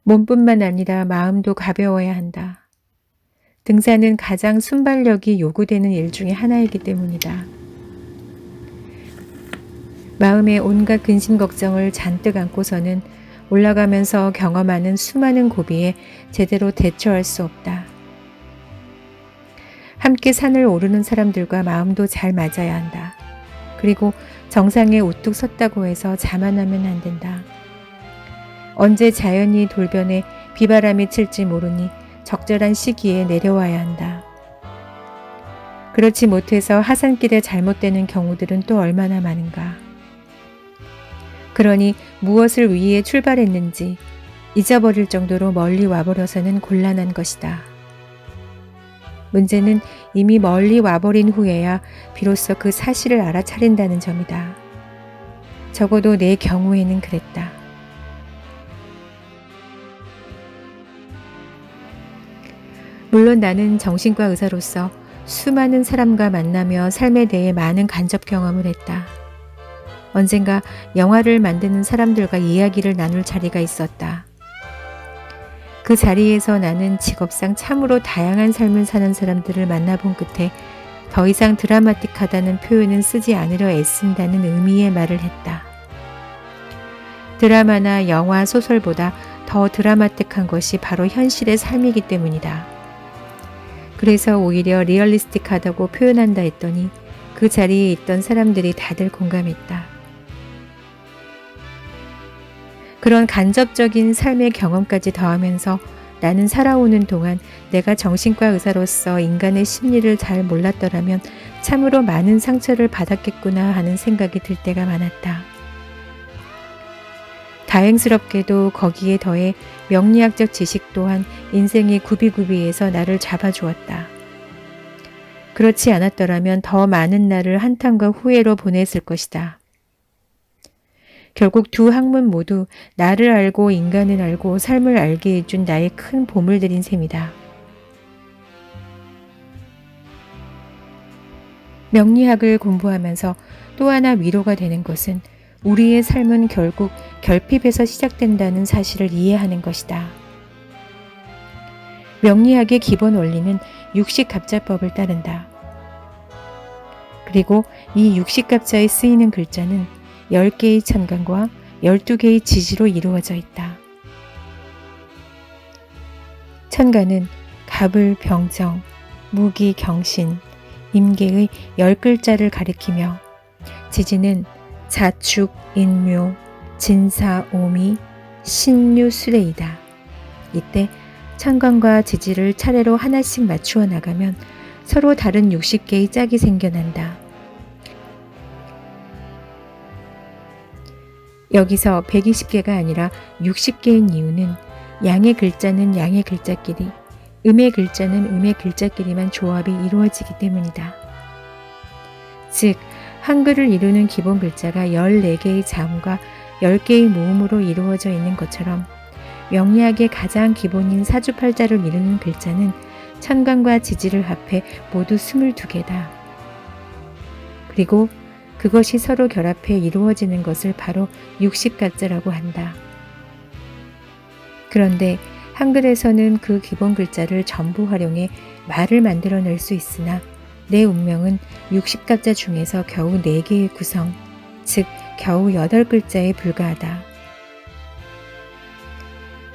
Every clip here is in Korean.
몸뿐만 아니라 마음도 가벼워야 한다. 등산은 가장 순발력이 요구되는 일 중에 하나이기 때문이다. 마음에 온갖 근심 걱정을 잔뜩 안고서는 올라가면서 경험하는 수많은 고비에 제대로 대처할 수 없다. 함께 산을 오르는 사람들과 마음도 잘 맞아야 한다. 그리고 정상에 우뚝 섰다고 해서 자만하면 안 된다. 언제 자연이 돌변해 비바람이 칠지 모르니 적절한 시기에 내려와야 한다. 그렇지 못해서 하산길에 잘못되는 경우들은 또 얼마나 많은가. 그러니 무엇을 위해 출발했는지 잊어버릴 정도로 멀리 와버려서는 곤란한 것이다. 문제는 이미 멀리 와버린 후에야 비로소 그 사실을 알아차린다는 점이다. 적어도 내 경우에는 그랬다. 물론 나는 정신과 의사로서 수많은 사람과 만나며 삶에 대해 많은 간접 경험을 했다. 언젠가 영화를 만드는 사람들과 이야기를 나눌 자리가 있었다. 그 자리에서 나는 직업상 참으로 다양한 삶을 사는 사람들을 만나본 끝에 더 이상 드라마틱하다는 표현은 쓰지 않으려 애쓴다는 의미의 말을 했다. 드라마나 영화, 소설보다 더 드라마틱한 것이 바로 현실의 삶이기 때문이다. 그래서 오히려 리얼리스틱하다고 표현한다 했더니 그 자리에 있던 사람들이 다들 공감했다. 그런 간접적인 삶의 경험까지 더하면서 나는 살아오는 동안 내가 정신과 의사로서 인간의 심리를 잘 몰랐더라면 참으로 많은 상처를 받았겠구나 하는 생각이 들 때가 많았다. 다행스럽게도 거기에 더해 명리학적 지식 또한 인생의 구비구비에서 나를 잡아주었다. 그렇지 않았더라면 더 많은 날을 한탄과 후회로 보냈을 것이다. 결국 두 학문 모두 나를 알고 인간을 알고 삶을 알게 해준 나의 큰 보물들인 셈이다. 명리학을 공부하면서 또 하나 위로가 되는 것은 우리의 삶은 결국 결핍에서 시작된다는 사실을 이해하는 것이다. 명리학의 기본 원리는 육식갑자법을 따른다. 그리고 이 육식갑자에 쓰이는 글자는 10개의 천간과 12개의 지지로 이루어져 있다. 천간은 갑을 병정, 무기 경신, 임계의 10글자를 가리키며 지지는 자축, 인묘, 진사, 오미, 신유, 수레이다. 이때 천간과 지지를 차례로 하나씩 맞추어 나가면 서로 다른 60개의 짝이 생겨난다. 여기서 120개가 아니라 60개인 이유는 양의 글자는 양의 글자끼리, 음의 글자는 음의 글자끼리만 조합이 이루어지기 때문이다. 즉, 한글을 이루는 기본 글자가 14개의 자음과 10개의 모음으로 이루어져 있는 것처럼 명리학의 가장 기본인 사주팔자를 이루는 글자는 천간과 지지를 합해 모두 22개다. 그리고 그것이 서로 결합해 이루어지는 것을 바로 육식갑자라고 한다. 그런데 한글에서는 그 기본 글자를 전부 활용해 말을 만들어낼 수 있으나 내 운명은 육식갑자 중에서 겨우 4개의 구성, 즉 겨우 8글자에 불과하다.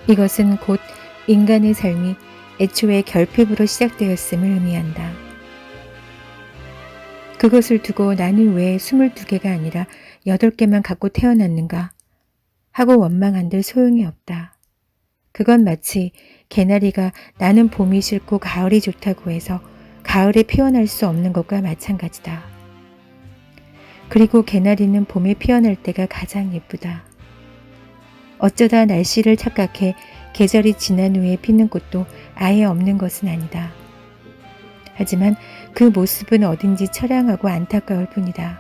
이것은 곧 인간의 삶이 애초에 결핍으로 시작되었음을 의미한다. 그것을 두고 나는 왜 22개가 아니라 8개만 갖고 태어났는가 하고 원망한들 소용이 없다. 그건 마치 개나리가 나는 봄이 싫고 가을이 좋다고 해서 가을에 피어날 수 없는 것과 마찬가지다. 그리고 개나리는 봄에 피어날 때가 가장 예쁘다. 어쩌다 날씨를 착각해 계절이 지난 후에 피는 꽃도 아예 없는 것은 아니다. 하지만 그 모습은 어딘지 처량하고 안타까울 뿐이다.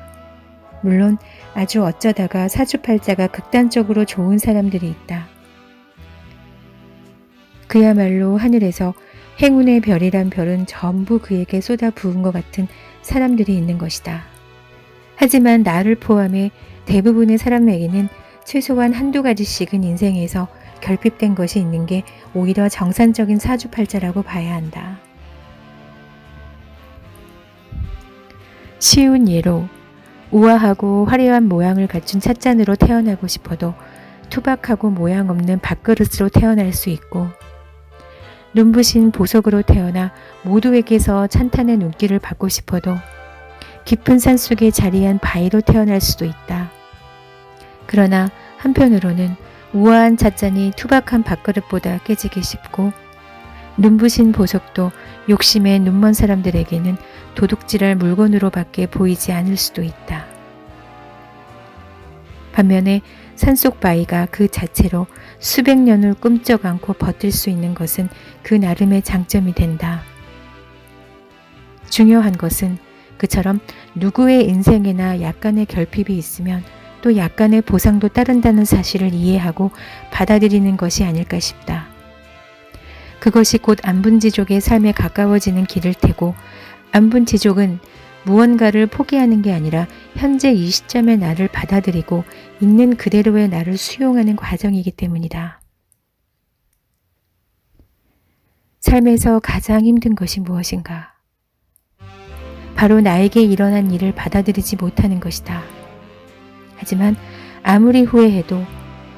물론 아주 어쩌다가 사주팔자가 극단적으로 좋은 사람들이 있다. 그야말로 하늘에서 행운의 별이란 별은 전부 그에게 쏟아 부은 것 같은 사람들이 있는 것이다. 하지만 나를 포함해 대부분의 사람에게는 최소한 한두 가지씩은 인생에서 결핍된 것이 있는 게 오히려 정상적인 사주팔자라고 봐야 한다. 쉬운 예로 우아하고 화려한 모양을 갖춘 찻잔으로 태어나고 싶어도 투박하고 모양 없는 밥그릇으로 태어날 수 있고, 눈부신 보석으로 태어나 모두에게서 찬탄의 눈길을 받고 싶어도 깊은 산속에 자리한 바위로 태어날 수도 있다. 그러나 한편으로는 우아한 찻잔이 투박한 밥그릇보다 깨지기 쉽고, 눈부신 보석도 욕심에 눈먼 사람들에게는 도둑질할 물건으로밖에 보이지 않을 수도 있다. 반면에 산속 바위가 그 자체로 수백 년을 꿈쩍 않고 버틸 수 있는 것은 그 나름의 장점이 된다. 중요한 것은 그처럼 누구의 인생에나 약간의 결핍이 있으면 또 약간의 보상도 따른다는 사실을 이해하고 받아들이는 것이 아닐까 싶다. 그것이 곧 안분지족의 삶에 가까워지는 길일 테고, 안분지족은 무언가를 포기하는 게 아니라 현재 이 시점의 나를 받아들이고 있는 그대로의 나를 수용하는 과정이기 때문이다. 삶에서 가장 힘든 것이 무엇인가? 바로 나에게 일어난 일을 받아들이지 못하는 것이다. 하지만 아무리 후회해도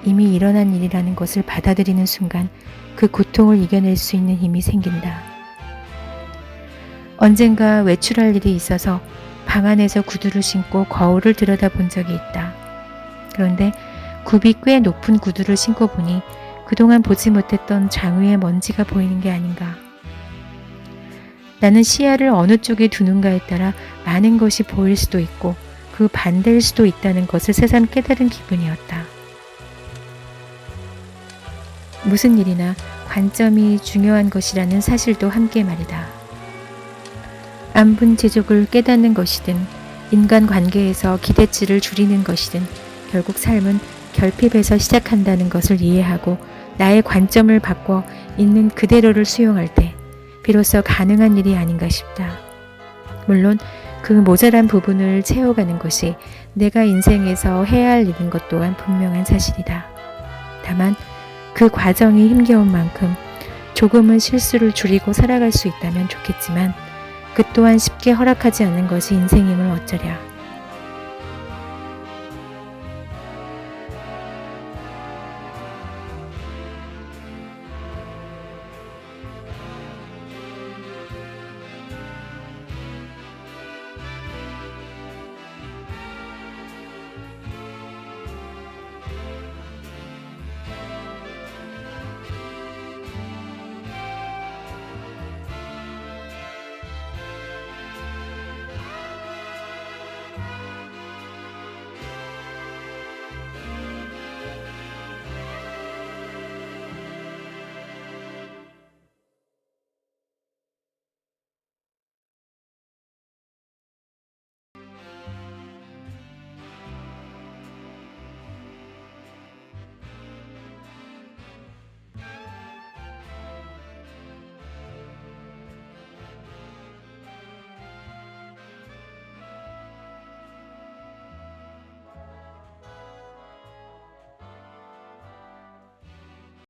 이미 일어난 일이라는 것을 받아들이는 순간 그 고통을 이겨낼 수 있는 힘이 생긴다. 언젠가 외출할 일이 있어서 방 안에서 구두를 신고 거울을 들여다본 적이 있다. 그런데 굽이 꽤 높은 구두를 신고 보니 그동안 보지 못했던 장위의 먼지가 보이는 게 아닌가. 나는 시야를 어느 쪽에 두는가에 따라 많은 것이 보일 수도 있고 그 반대일 수도 있다는 것을 새삼 깨달은 기분이었다. 무슨 일이나 관점이 중요한 것이라는 사실도 함께 말이다. 안분지족을 깨닫는 것이든 인간관계에서 기대치를 줄이는 것이든 결국 삶은 결핍에서 시작한다는 것을 이해하고 나의 관점을 바꿔 있는 그대로를 수용할 때 비로소 가능한 일이 아닌가 싶다. 물론 그 모자란 부분을 채워가는 것이 내가 인생에서 해야 할 일인 것 또한 분명한 사실이다. 다만 그 과정이 힘겨운 만큼 조금은 실수를 줄이고 살아갈 수 있다면 좋겠지만 그 또한 쉽게 허락하지 않는 것이 인생임을 어쩌랴.